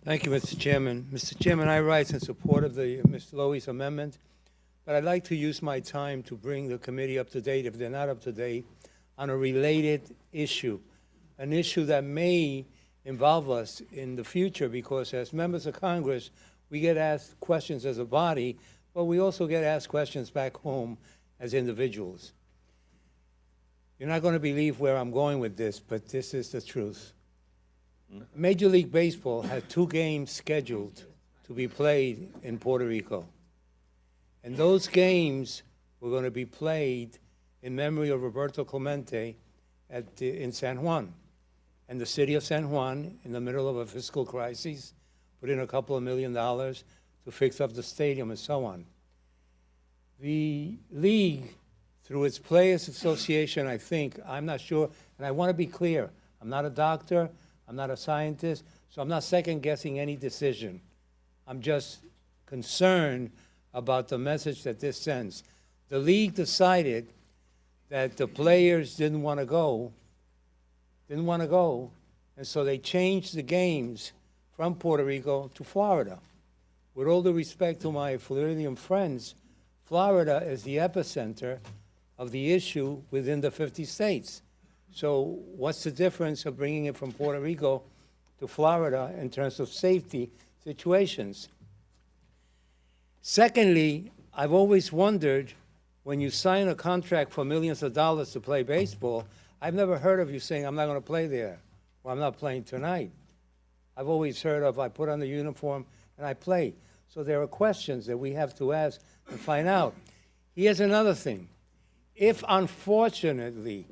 Thank you, Mr. Chairman. Mr. Chairman, I rise in support of the Mr. Lowy's amendment, but I'd like to use my time to bring the committee up to date, if they're not up to date, on a related issue, an issue that may involve us in the future, because as members of Congress, we get asked questions as a body, but we also get asked questions back home as individuals. You're not going to believe where I'm going with this, but this is the truth. Major League Baseball had 2 games scheduled to be played in Puerto Rico. And those games were going to be played in memory of Roberto Clemente in San Juan. And the city of San Juan, in the middle of a fiscal crisis, put in a couple of $1 million to fix up the stadium and so on. The league, through its Players Association, I think, I'm not sure, and I want to be clear, I'm not a doctor, I'm not a scientist, so I'm not second-guessing any decision. I'm just concerned about the message that this sends. The league decided that the players didn't want to go, and so they changed the games from Puerto Rico to Florida. With all due respect to my Floridian friends, Florida is the epicenter of the issue within the 50 states. So what's the difference of bringing it from Puerto Rico to Florida in terms of safety situations? Secondly, I've always wondered, when you sign a contract for millions of dollars to play baseball, I've never heard of you saying, I'm not going to play there, or I'm not playing tonight. I've always heard of, I put on the uniform and I play. So there are questions that we have to ask and find out. Here's another thing. If, unfortunately,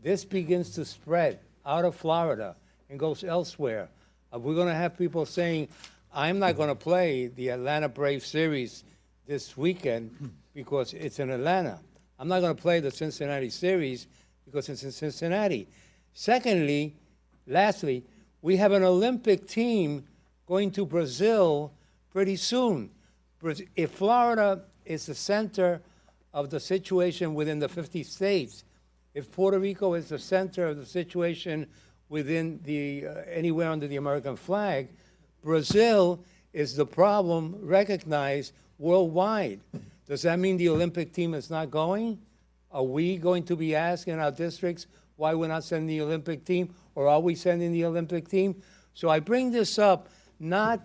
this begins to spread out of Florida and goes elsewhere, we're going to have people saying, I'm not going to play the Atlanta Braves series this weekend because it's in Atlanta. I'm not going to play the Cincinnati series because it's in Cincinnati. Secondly, lastly, we have an Olympic team going to Brazil pretty soon. If Florida is the center of the situation within the 50 states, if Puerto Rico is the center of the situation within the anywhere under the American flag, Brazil is the problem recognized worldwide. Does that mean the Olympic team is not going? Are we going to be asked in our districts why we're not sending the Olympic team, or are we sending the Olympic team? So I bring this up not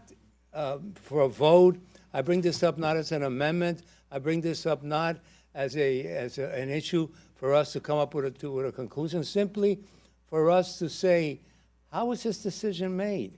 for a vote. I bring this up not as an amendment. I bring this up not as an issue for us to come up with a conclusion, simply for us to say, how was this decision made?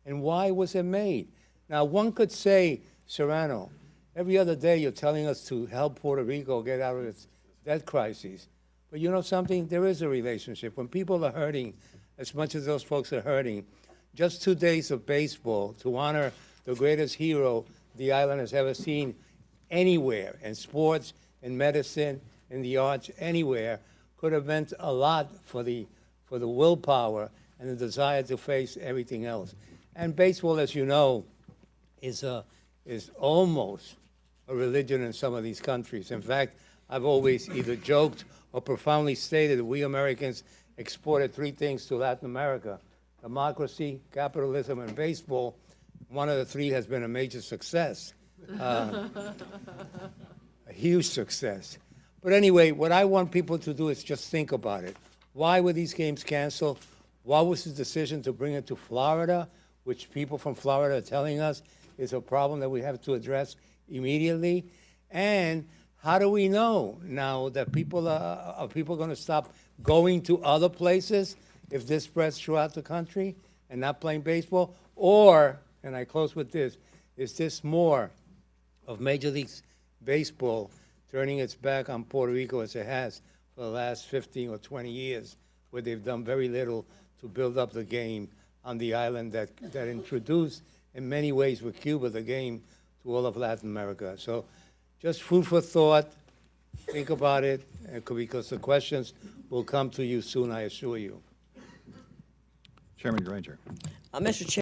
And why was it made? Now, one could say, Serrano, every other day you're telling us to help Puerto Rico get out of its debt crisis. But you know something? There is a relationship. When people are hurting, as much as those folks are hurting, just 2 days of baseball to honor the greatest hero the island has ever seen anywhere, in sports, in medicine, in the arts, anywhere, could have meant a lot for the willpower and the desire to face everything else. And baseball, as you know, is almost a religion in some of these countries. In fact, I've always either joked or profoundly stated that we Americans exported 3 things to Latin America: democracy, capitalism, and baseball. One of the 3 has been a major success, a huge success. But anyway, what I want people to do is just think about it. Why were these games canceled? Why was the decision to bring it to Florida, which people from Florida are telling us is a problem that we have to address immediately? And how do we know now that people are people going to stop going to other places if this spreads throughout the country and not playing baseball? Or, and I close with this, is this more of Major League Baseball turning its back on Puerto Rico as it has for the last 15 or 20 years, where they've done very little to build up the game on the island that introduced, in many ways with Cuba, the game to all of Latin America? So just food for thought. Think about it, because the questions will come to you soon, I assure you. Chairman Granger. Mr. Chair.